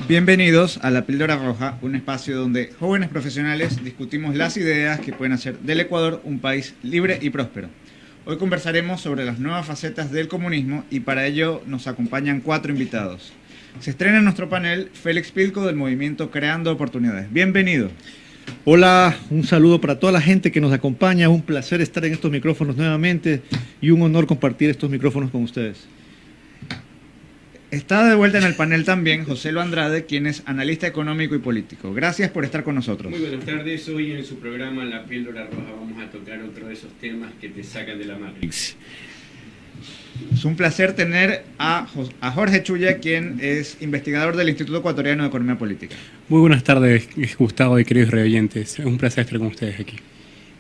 Bienvenidos a La Píldora Roja, un espacio donde jóvenes profesionales discutimos las ideas que pueden hacer del Ecuador un país libre y próspero. Hoy conversaremos sobre las nuevas facetas del comunismo y para ello nos acompañan 4 invitados. Se estrena en nuestro panel Félix Pilco del movimiento Creando Oportunidades. Bienvenido. Hola, un saludo para toda la gente que nos acompaña. Un placer estar en estos micrófonos nuevamente y un honor compartir estos micrófonos con ustedes. Está de vuelta en el panel también Joselo Andrade, quien es analista económico y político. Gracias por estar con nosotros. Muy buenas tardes. Hoy en su programa La Píldora Roja vamos a tocar otro de esos temas que te sacan de la Matrix. Es un placer tener a Jorge Chuya, quien es investigador del Instituto Ecuatoriano de Economía Política. Muy buenas tardes, Gustavo y queridos reoyentes. Es un placer estar con ustedes aquí.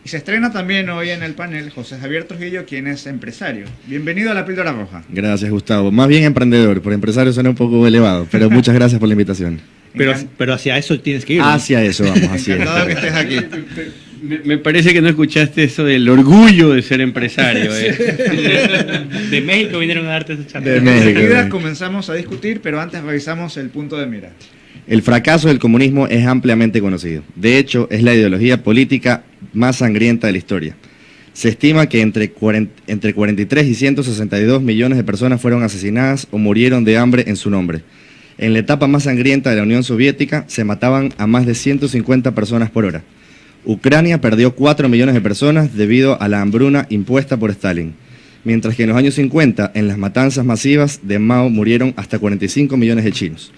Y se estrena también hoy en el panel José Javier Trujillo, quien es empresario. Bienvenido a La Píldora Roja. Gracias, Gustavo. Más bien emprendedor, por empresario suena un poco elevado, pero muchas gracias por la invitación. Pero hacia eso tienes que ir, ¿no? Hacia eso vamos, así es. Encantado que estés aquí. Me parece que no escuchaste eso del orgullo de ser empresario. De México vinieron a darte esa charla. De México. Enseguida comenzamos a discutir, pero antes revisamos el punto de mira. El fracaso del comunismo es ampliamente conocido. De hecho, es la ideología política más sangrienta de la historia. Se estima que entre 43 y 162 millones de personas fueron asesinadas o murieron de hambre en su nombre. En la etapa más sangrienta de la Unión Soviética se mataban a más de 150 personas por hora. Ucrania perdió 4 millones de personas debido a la hambruna impuesta por Stalin, mientras que en los años 50, en las matanzas masivas de Mao, murieron hasta 45 millones de chinos.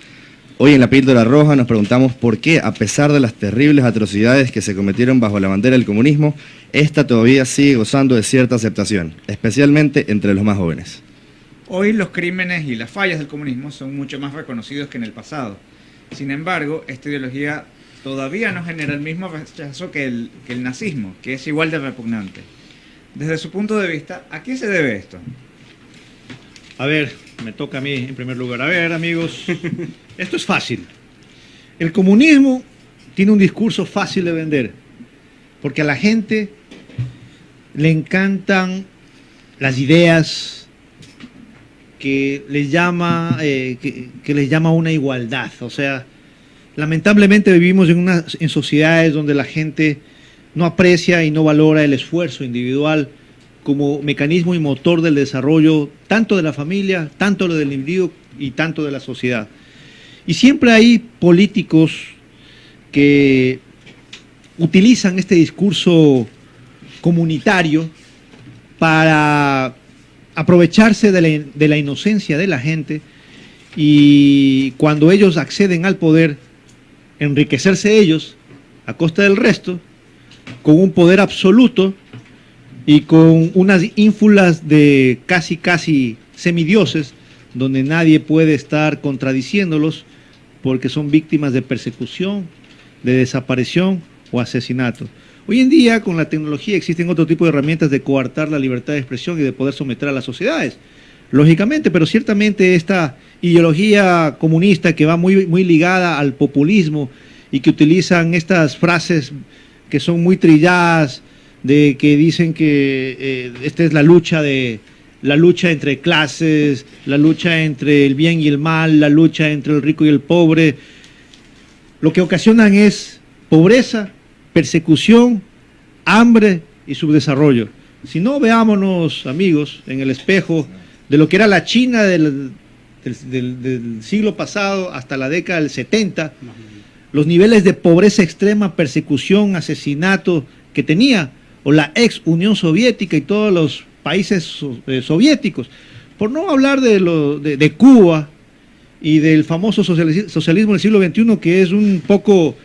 Hoy en La Píldora Roja nos preguntamos por qué, a pesar de las terribles atrocidades que se cometieron bajo la bandera del comunismo, esta todavía sigue gozando de cierta aceptación, especialmente entre los más jóvenes. Hoy los crímenes y las fallas del comunismo son mucho más reconocidos que en el pasado. Sin embargo, esta ideología todavía no genera el mismo rechazo que el nazismo, que es igual de repugnante. Desde su punto de vista, ¿a qué se debe esto? A ver, me toca a mí en primer lugar. A ver, amigos, esto es fácil. El comunismo tiene un discurso fácil de vender, porque a la gente le encantan las ideas que les llama una igualdad. O sea, lamentablemente vivimos en sociedades donde la gente no aprecia y no valora el esfuerzo individual como mecanismo y motor del desarrollo tanto de la familia, tanto del individuo y tanto de la sociedad. Y siempre hay políticos que utilizan este discurso comunitario para aprovecharse de la inocencia de la gente y cuando ellos acceden al poder, enriquecerse ellos a costa del resto, con un poder absoluto y con unas ínfulas de casi semidioses, donde nadie puede estar contradiciéndolos porque son víctimas de persecución, de desaparición o asesinato. Hoy en día, con la tecnología, existen otro tipo de herramientas de coartar la libertad de expresión y de poder someter a las sociedades, lógicamente, pero ciertamente esta ideología comunista que va muy ligada al populismo y que utilizan estas frases que son muy trilladas, de que dicen que esta es la lucha entre clases, la lucha entre el bien y el mal, la lucha entre el rico y el pobre. Lo que ocasionan es pobreza, persecución, hambre y subdesarrollo. Si no, veámonos, amigos, en el espejo de lo que era la China del siglo pasado hasta la década del 70, los niveles de pobreza extrema, persecución, asesinato que tenía, o la ex Unión Soviética y todos los países soviéticos, por no hablar de Cuba y del famoso socialismo del siglo XXI, que es un poco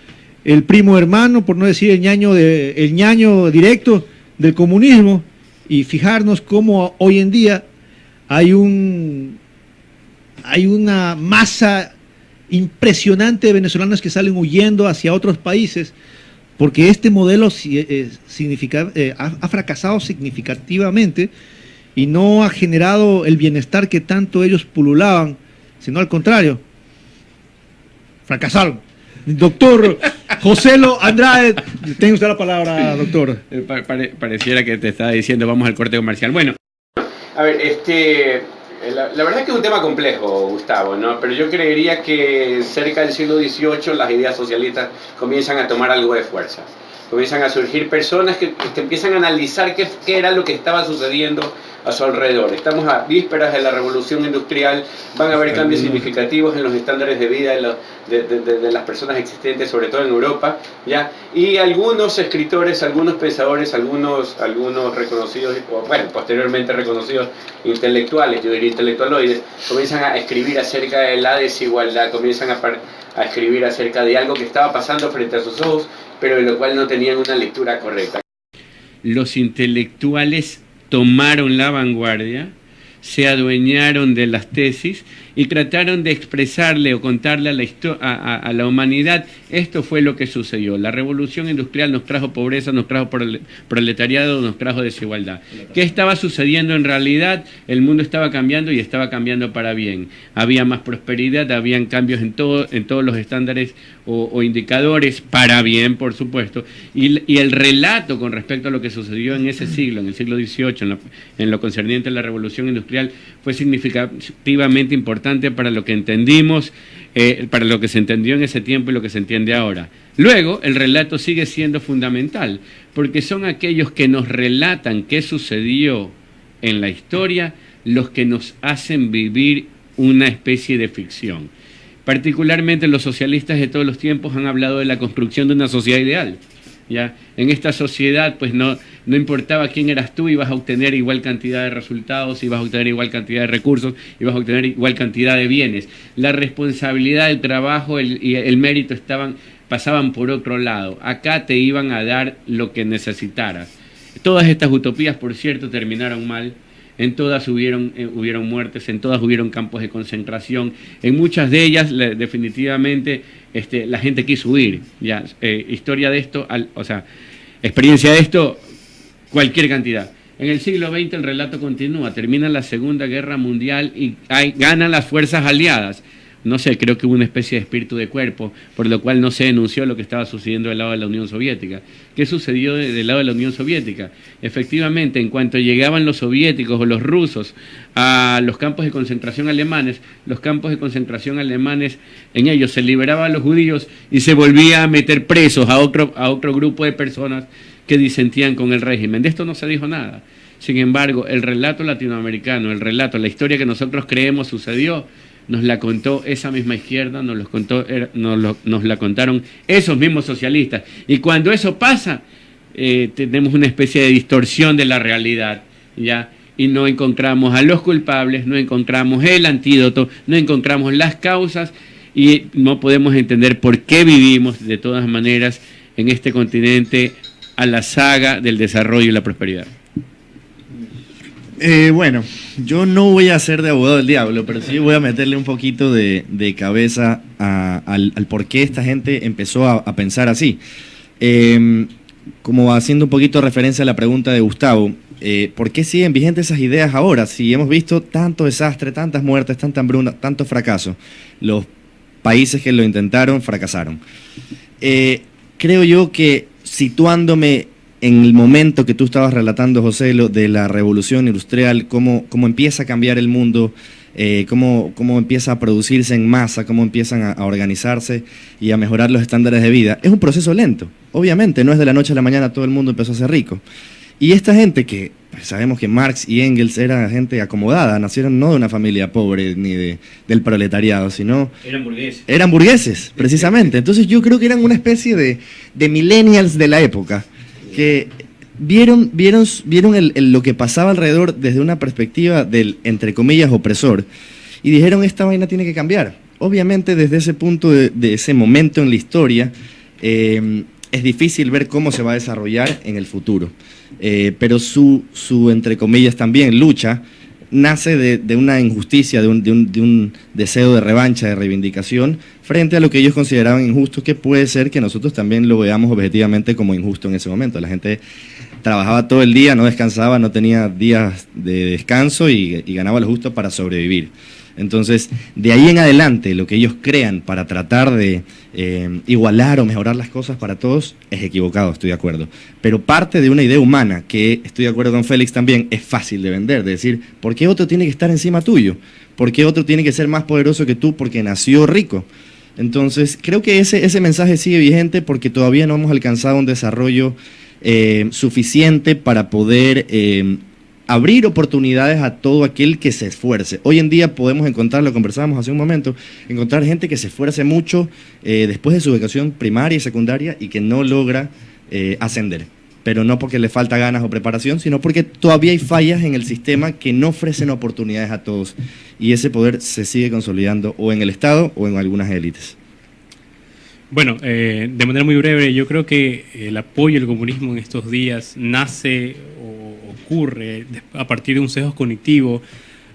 el primo hermano, por no decir el ñaño directo del comunismo, y fijarnos cómo hoy en día hay una masa impresionante de venezolanos que salen huyendo hacia otros países, porque este modelo ha fracasado significativamente y no ha generado el bienestar que tanto ellos pululaban, sino al contrario, fracasaron. Doctor Joselo Andrade, tenga usted la palabra, doctor. Pareciera que te estaba diciendo vamos al corte comercial. Bueno, a ver, La verdad es que es un tema complejo, Gustavo, ¿no? Pero yo creería que cerca del siglo XVIII las ideas socialistas comienzan a tomar algo de fuerza. Comienzan a surgir personas que empiezan a analizar qué era lo que estaba sucediendo a su alrededor. Estamos a vísperas de la revolución industrial, van a haber cambios significativos en los estándares de vida de las personas existentes, sobre todo en Europa, ¿ya? Y algunos escritores, algunos pensadores, algunos reconocidos, o bueno, posteriormente reconocidos intelectuales, yo diría intelectualoides, comienzan a escribir acerca de la desigualdad, comienzan a escribir acerca de algo que estaba pasando frente a sus ojos, pero de lo cual no tenían una lectura correcta. Los intelectuales tomaron la vanguardia, se adueñaron de las tesis y trataron de expresarle o contarle a la humanidad, esto fue lo que sucedió. La revolución industrial nos trajo pobreza, nos trajo proletariado, nos trajo desigualdad. ¿Qué estaba sucediendo en realidad? El mundo estaba cambiando y estaba cambiando para bien. Había más prosperidad, habían cambios en todos los estándares o indicadores, para bien, por supuesto. Y el relato con respecto a lo que sucedió en ese siglo, en el siglo XVIII, en lo concerniente a la revolución industrial, fue significativamente importante para lo que entendimos, para lo que se entendió en ese tiempo y lo que se entiende ahora. Luego, el relato sigue siendo fundamental, porque son aquellos que nos relatan qué sucedió en la historia los que nos hacen vivir una especie de ficción. Particularmente los socialistas de todos los tiempos han hablado de la construcción de una sociedad ideal. ¿Ya? En esta sociedad pues no importaba quién eras tú, ibas a obtener igual cantidad de resultados, ibas a obtener igual cantidad de recursos, ibas a obtener igual cantidad de bienes. La responsabilidad, el trabajo y el mérito pasaban por otro lado. Acá te iban a dar lo que necesitaras. Todas estas utopías, por cierto, terminaron mal. En todas hubieron muertes, en todas hubieron campos de concentración. En muchas de ellas, definitivamente, la gente quiso huir. Ya, historia de esto, experiencia de esto, cualquier cantidad. En el siglo XX el relato continúa, termina la Segunda Guerra Mundial y ganan las fuerzas aliadas. No sé, creo que hubo una especie de espíritu de cuerpo, por lo cual no se denunció lo que estaba sucediendo del lado de la Unión Soviética. ¿Qué sucedió del lado de la Unión Soviética? Efectivamente, en cuanto llegaban los soviéticos o los rusos a los campos de concentración alemanes, en ellos se liberaban a los judíos y se volvía a meter presos a otro grupo de personas que disentían con el régimen. De esto no se dijo nada. Sin embargo, el relato latinoamericano, la historia que nosotros creemos sucedió, nos la contó esa misma izquierda, nos la contaron esos mismos socialistas. Y cuando eso pasa, tenemos una especie de distorsión de la realidad, ¿ya? Y no encontramos a los culpables, no encontramos el antídoto, no encontramos las causas y no podemos entender por qué vivimos de todas maneras en este continente a la saga del desarrollo y la prosperidad. Bueno, yo no voy a ser de abogado del diablo, pero sí voy a meterle un poquito de cabeza al por qué esta gente empezó a pensar así. Como haciendo un poquito referencia a la pregunta de Gustavo, ¿por qué siguen vigentes esas ideas ahora? Si hemos visto tanto desastre, tantas muertes, tanta hambruna, tanto fracaso. Los países que lo intentaron fracasaron. Creo yo que situándome en el momento que tú estabas relatando, José, de la revolución industrial, cómo empieza a cambiar el mundo, cómo empieza a producirse en masa, cómo empiezan a organizarse y a mejorar los estándares de vida, es un proceso lento. Obviamente, no es de la noche a la mañana todo el mundo empezó a ser rico. Y esta gente que, pues sabemos que Marx y Engels eran gente acomodada, nacieron no de una familia pobre ni del proletariado, sino... Eran burgueses. Eran burgueses, precisamente. Entonces yo creo que eran una especie de millennials de la época, que vieron lo que pasaba alrededor desde una perspectiva del, entre comillas, opresor, y dijeron, esta vaina tiene que cambiar. Obviamente, desde ese punto, de ese momento en la historia, es difícil ver cómo se va a desarrollar en el futuro. Pero su, entre comillas, también lucha, nace de una injusticia, de un deseo de revancha, de reivindicación, frente a lo que ellos consideraban injusto, que puede ser que nosotros también lo veamos objetivamente como injusto en ese momento. La gente trabajaba todo el día, no descansaba, no tenía días de descanso y ganaba lo justo para sobrevivir. Entonces, de ahí en adelante, lo que ellos crean para tratar de igualar o mejorar las cosas para todos es equivocado, estoy de acuerdo. Pero parte de una idea humana, que estoy de acuerdo con Félix también, es fácil de vender, de decir, ¿por qué otro tiene que estar encima tuyo? ¿Por qué otro tiene que ser más poderoso que tú porque nació rico? Entonces, creo que ese mensaje sigue vigente porque todavía no hemos alcanzado un desarrollo suficiente para poder abrir oportunidades a todo aquel que se esfuerce. Hoy en día podemos encontrar, lo conversábamos hace un momento, encontrar gente que se esfuerce mucho después de su educación primaria y secundaria y que no logra ascender. Pero no porque le falta ganas o preparación, sino porque todavía hay fallas en el sistema que no ofrecen oportunidades a todos. Y ese poder se sigue consolidando o en el Estado o en algunas élites. Bueno, de manera muy breve, yo creo que el apoyo al comunismo en estos días nace o ocurre a partir de un sesgo cognitivo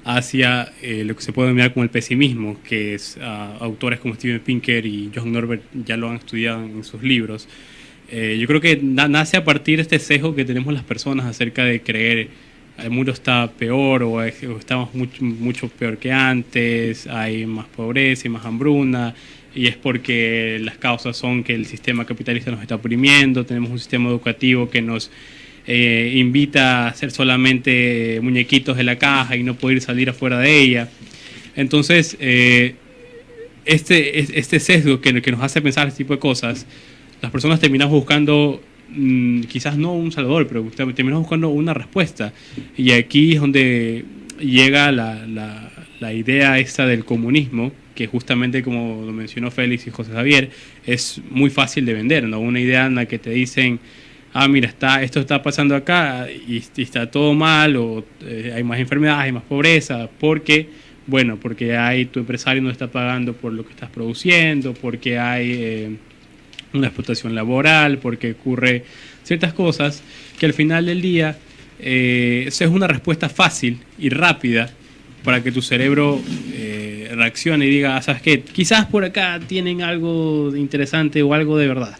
hacia lo que se puede denominar como el pesimismo, que es autores como Steven Pinker y John Norbert ya lo han estudiado en sus libros. Yo creo que nace a partir de este sesgo que tenemos las personas acerca de creer el mundo está peor o estamos mucho peor que antes, hay más pobreza y más hambruna, y es porque las causas son que el sistema capitalista nos está oprimiendo, tenemos un sistema educativo que nos invita a ser solamente muñequitos de la caja y no poder salir afuera de ella. Entonces, este sesgo que nos hace pensar este tipo de cosas, las personas terminamos buscando quizás no un salvador, pero terminamos buscando una respuesta. Y aquí es donde llega la idea esta del comunismo, que justamente como lo mencionó Félix y José Javier, es muy fácil de vender, ¿no? Una idea en la que te dicen, mira, esto está pasando acá y está todo mal, o hay más enfermedades, hay más pobreza, porque tu empresario no está pagando por lo que estás produciendo, porque hay una explotación laboral, porque ocurre ciertas cosas que al final del día eso es una respuesta fácil y rápida para que tu cerebro reaccione y diga, ¿sabes qué? Quizás por acá tienen algo interesante o algo de verdad.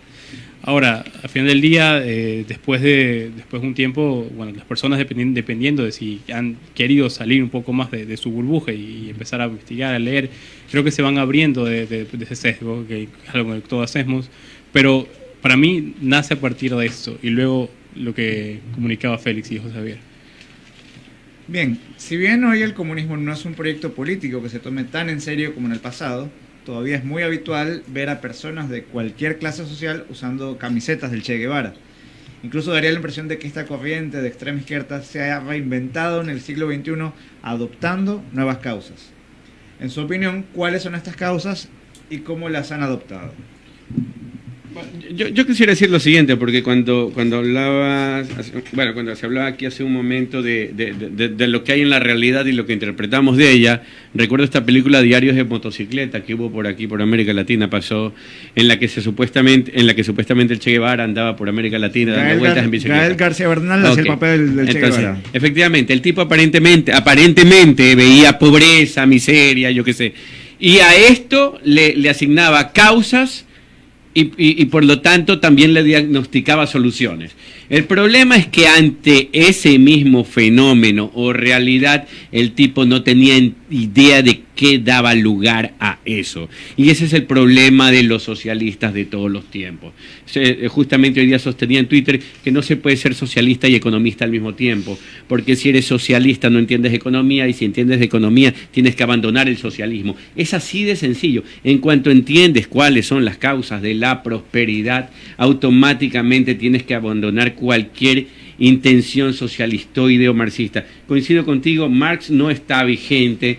Ahora, al final del día, después de un tiempo, bueno, las personas dependiendo de si han querido salir un poco más de su burbuja y empezar a investigar, a leer, creo que se van abriendo de ese sesgo, que es algo que todos hacemos, pero para mí nace a partir de esto, y luego lo que comunicaba Félix y José Javier. Bien, si bien hoy el comunismo no es un proyecto político que se tome tan en serio como en el pasado, todavía es muy habitual ver a personas de cualquier clase social usando camisetas del Che Guevara. Incluso daría la impresión de que esta corriente de extrema izquierda se haya reinventado en el siglo XXI adoptando nuevas causas. En su opinión, ¿cuáles son estas causas y cómo las han adoptado? Yo quisiera decir lo siguiente, porque cuando se hablaba aquí hace un momento de lo que hay en la realidad y lo que interpretamos de ella, recuerdo esta película Diarios de motocicleta que hubo por aquí, por América Latina, pasó, en la que supuestamente el Che Guevara andaba por América Latina dando vueltas en bicicleta. Gael García Bernal hace el papel del Che Guevara. Efectivamente, el tipo aparentemente veía pobreza, miseria, yo qué sé, y a esto le asignaba causas y por lo tanto también le diagnosticaba soluciones. El problema es que ante ese mismo fenómeno o realidad, el tipo no tenía idea de qué daba lugar a eso. Y ese es el problema de los socialistas de todos los tiempos. Justamente hoy día sostenía en Twitter que no se puede ser socialista y economista al mismo tiempo, porque si eres socialista no entiendes economía, y si entiendes de economía tienes que abandonar el socialismo. Es así de sencillo. En cuanto entiendes cuáles son las causas de la prosperidad, automáticamente tienes que abandonar cualquier intención socialistoide o marxista. Coincido contigo, Marx no está vigente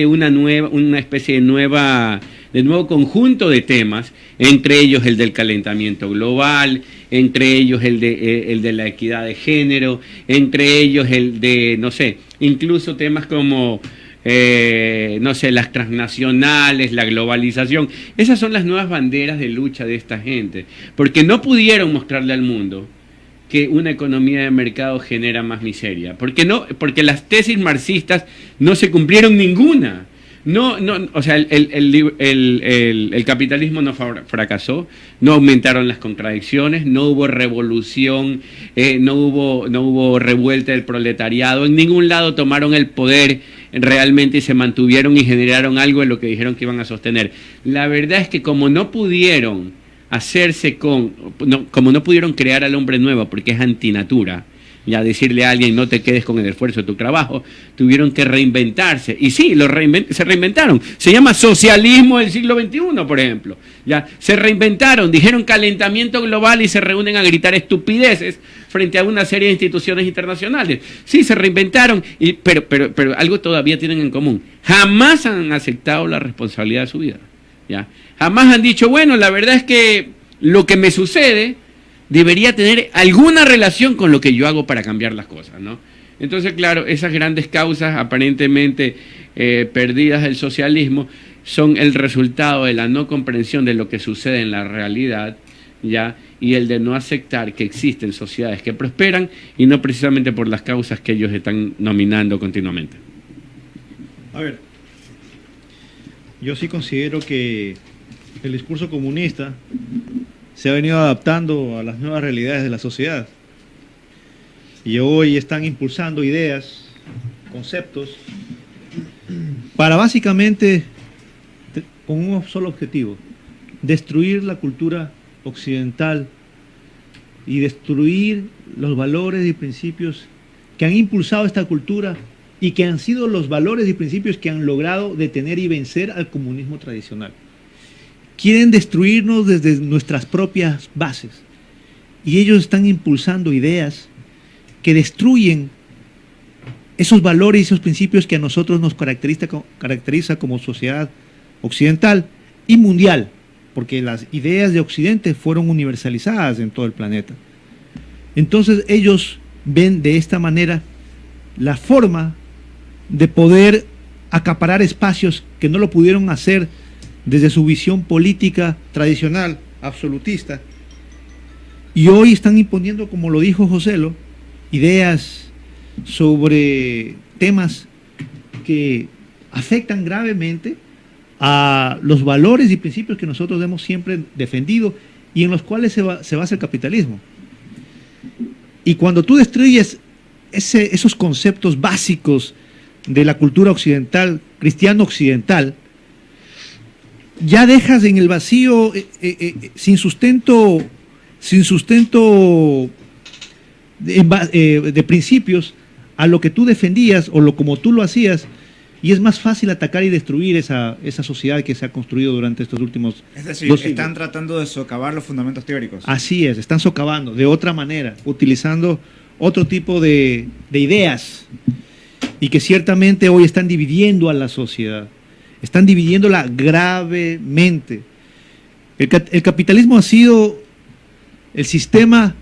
una especie de nuevo conjunto de temas, entre ellos el del calentamiento global, entre ellos el de la equidad de género, entre ellos el de, no sé, incluso temas como las transnacionales, la globalización. Esas son las nuevas banderas de lucha de esta gente, porque no pudieron mostrarle al mundo que una economía de mercado genera más miseria, porque las tesis marxistas no se cumplieron ninguna. O sea, el capitalismo no fracasó, no aumentaron las contradicciones, no hubo revolución, no hubo revuelta del proletariado, en ningún lado tomaron el poder realmente se mantuvieron y generaron algo en lo que dijeron que iban a sostener. La verdad es que como no pudieron como no pudieron crear al hombre nuevo porque es antinatura, ya decirle a alguien no te quedes con el esfuerzo de tu trabajo, tuvieron que reinventarse. Y sí, se reinventaron. Se llama socialismo del siglo XXI, por ejemplo. Ya se reinventaron, dijeron calentamiento global y se reúnen a gritar estupideces frente a una serie de instituciones internacionales. Sí, se reinventaron, pero algo todavía tienen en común. Jamás han aceptado la responsabilidad de su vida. ¿Ya? Jamás han dicho, bueno, la verdad es que lo que me sucede debería tener alguna relación con lo que yo hago para cambiar las cosas, ¿no? Entonces, claro, esas grandes causas aparentemente perdidas del socialismo son el resultado de la no comprensión de lo que sucede en la realidad, ¿ya? Y el de no aceptar que existen sociedades que prosperan y no precisamente por las causas que ellos están nominando continuamente. A ver, yo sí considero que el discurso comunista se ha venido adaptando a las nuevas realidades de la sociedad. Y hoy están impulsando ideas, conceptos, para básicamente, con un solo objetivo, destruir la cultura occidental y destruir los valores y principios que han impulsado esta cultura y que han sido los valores y principios que han logrado detener y vencer al comunismo tradicional. Quieren destruirnos desde nuestras propias bases y ellos están impulsando ideas que destruyen esos valores y esos principios que a nosotros nos caracteriza como sociedad occidental y mundial, porque las ideas de Occidente fueron universalizadas en todo el planeta. Entonces ellos ven de esta manera la forma de poder acaparar espacios que no lo pudieron hacer desde su visión política tradicional, absolutista, y hoy están imponiendo, como lo dijo Joselo, ideas sobre temas que afectan gravemente a los valores y principios que nosotros hemos siempre defendido y en los cuales se basa el capitalismo. Y cuando tú destruyes esos conceptos básicos de la cultura occidental, cristiano-occidental, ya dejas en el vacío, sin sustento de principios a lo que tú defendías o como tú lo hacías, y es más fácil atacar y destruir esa sociedad que se ha construido durante estos últimos Es decir, 2 siglos. están tratando de socavar los fundamentos teóricos. Así es, están socavando de otra manera, utilizando otro tipo de ideas, y que ciertamente hoy están dividiendo a la sociedad, están dividiéndola gravemente. El capitalismo ha sido el sistema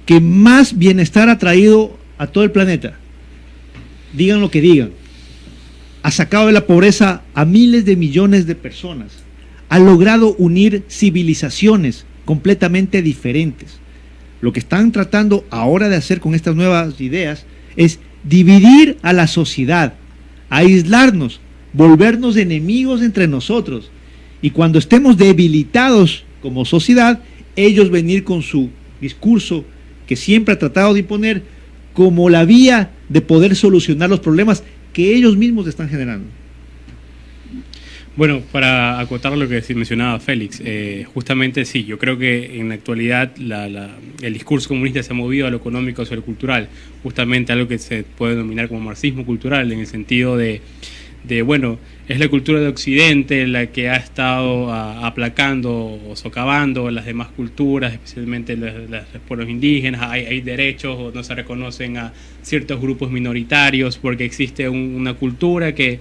que más bienestar ha traído a todo el planeta. Digan lo que digan. Ha sacado de la pobreza a miles de millones de personas. Ha logrado unir civilizaciones completamente diferentes. Lo que están tratando ahora de hacer con estas nuevas ideas es dividir a la sociedad, aislarnos, volvernos enemigos entre nosotros. Y cuando estemos debilitados como sociedad, ellos venir con su discurso que siempre ha tratado de imponer como la vía de poder solucionar los problemas que ellos mismos están generando. Bueno, para acotar lo que mencionaba Félix, justamente sí, yo creo que en la actualidad el discurso comunista se ha movido a lo económico sobre lo cultural, justamente algo que se puede denominar como marxismo cultural, en el sentido de bueno, es la cultura de Occidente la que ha estado aplacando o socavando las demás culturas, especialmente los pueblos indígenas. Hay derechos o no se reconocen a ciertos grupos minoritarios porque existe una cultura que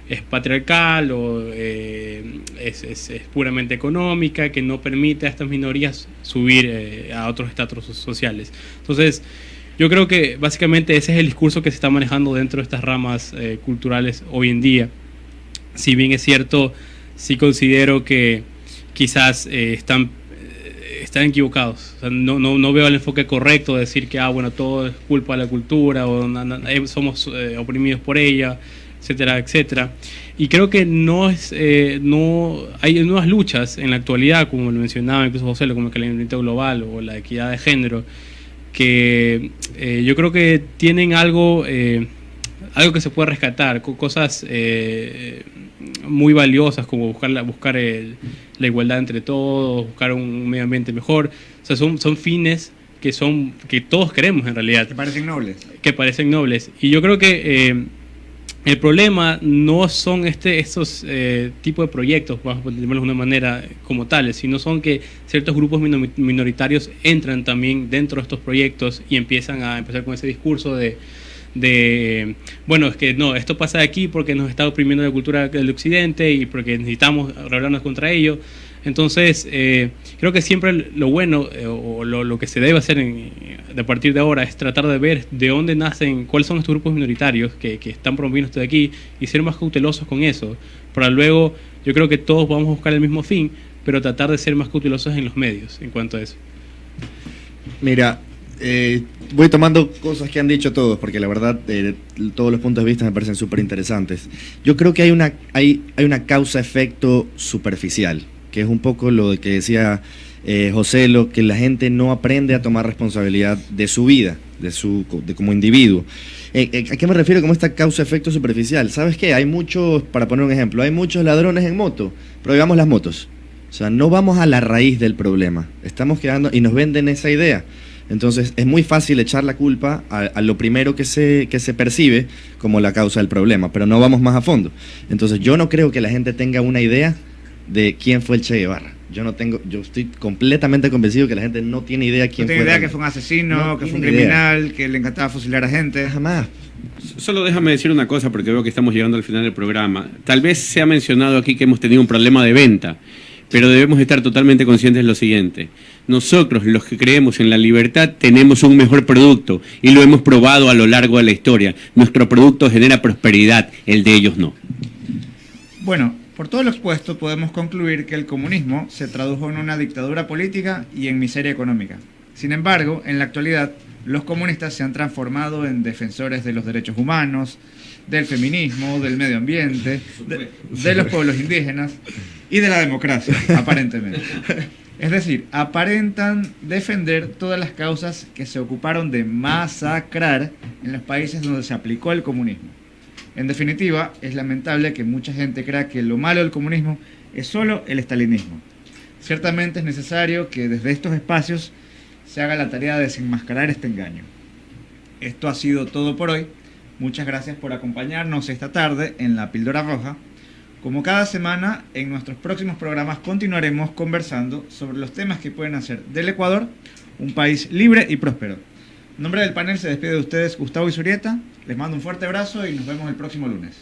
es patriarcal o es puramente económica, que no permite a estas minorías subir a otros estratos sociales. Entonces, yo creo que básicamente ese es el discurso que se está manejando dentro de estas ramas culturales hoy en día. Si bien es cierto, sí considero que quizás están equivocados. O sea, no veo el enfoque correcto de decir que bueno, todo es culpa de la cultura o somos oprimidos por ella, etcétera, etcétera. Y creo que no hay nuevas luchas en la actualidad, como lo mencionaba incluso José, como el calentamiento global o la equidad de género, que yo creo que tienen algo algo que se puede rescatar, cosas muy valiosas como buscar la igualdad entre todos, buscar un medio ambiente mejor. O sea, son fines que todos queremos en realidad. ¿Te parecen nobles? Que parecen nobles. Y yo creo que el problema no son estos tipos de proyectos, vamos a ponerlo de una manera como tales, sino son que ciertos grupos minoritarios entran también dentro de estos proyectos y empiezan con ese discurso bueno, es que no, esto pasa aquí porque nos está oprimiendo la cultura del occidente y porque necesitamos rebelarnos contra ello. Entonces, creo que siempre lo bueno o lo que se debe hacer de partir de ahora es tratar de ver de dónde nacen, cuáles son estos grupos minoritarios que están promoviendo esto de aquí y ser más cautelosos con eso. Para luego, yo creo que todos vamos a buscar el mismo fin, pero tratar de ser más cautelosos en los medios en cuanto a eso. Mira, voy tomando cosas que han dicho todos, porque la verdad todos los puntos de vista me parecen súper interesantes. Yo creo que hay una causa-efecto superficial, que es un poco lo que decía José, lo que la gente no aprende a tomar responsabilidad de su vida, de como individuo. ¿A qué me refiero con esta causa-efecto superficial? ¿Sabes qué? Hay muchos, para poner un ejemplo, hay muchos ladrones en moto, prohibamos las motos. O sea, no vamos a la raíz del problema, estamos quedando y nos venden esa idea. Entonces es muy fácil echar la culpa a lo primero que se percibe como la causa del problema, pero no vamos más a fondo. Entonces yo no creo que la gente tenga una idea de quién fue el Che Guevara. Yo estoy completamente convencido que la gente no tiene idea quién fue. ¿No tiene idea que fue un asesino, que fue un criminal, que le encantaba fusilar a gente? Jamás. Solo déjame decir una cosa porque veo que estamos llegando al final del programa. Tal vez se ha mencionado aquí que hemos tenido un problema de venta, pero debemos estar totalmente conscientes de lo siguiente. Nosotros, los que creemos en la libertad, tenemos un mejor producto y lo hemos probado a lo largo de la historia. Nuestro producto genera prosperidad, el de ellos no. Bueno, por todo lo expuesto podemos concluir que el comunismo se tradujo en una dictadura política y en miseria económica. Sin embargo, en la actualidad, los comunistas se han transformado en defensores de los derechos humanos, del feminismo, del medio ambiente, de los pueblos indígenas y de la democracia, aparentemente. Es decir, aparentan defender todas las causas que se ocuparon de masacrar en los países donde se aplicó el comunismo. En definitiva, es lamentable que mucha gente crea que lo malo del comunismo es solo el estalinismo. Ciertamente es necesario que desde estos espacios se haga la tarea de desenmascarar este engaño. Esto ha sido todo por hoy. Muchas gracias por acompañarnos esta tarde en La Píldora Roja. Como cada semana, en nuestros próximos programas continuaremos conversando sobre los temas que pueden hacer del Ecuador un país libre y próspero. En nombre del panel se despide de ustedes Gustavo Izurieta. Les mando un fuerte abrazo y nos vemos el próximo lunes.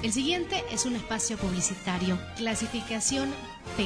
El siguiente es un espacio publicitario, clasificación P.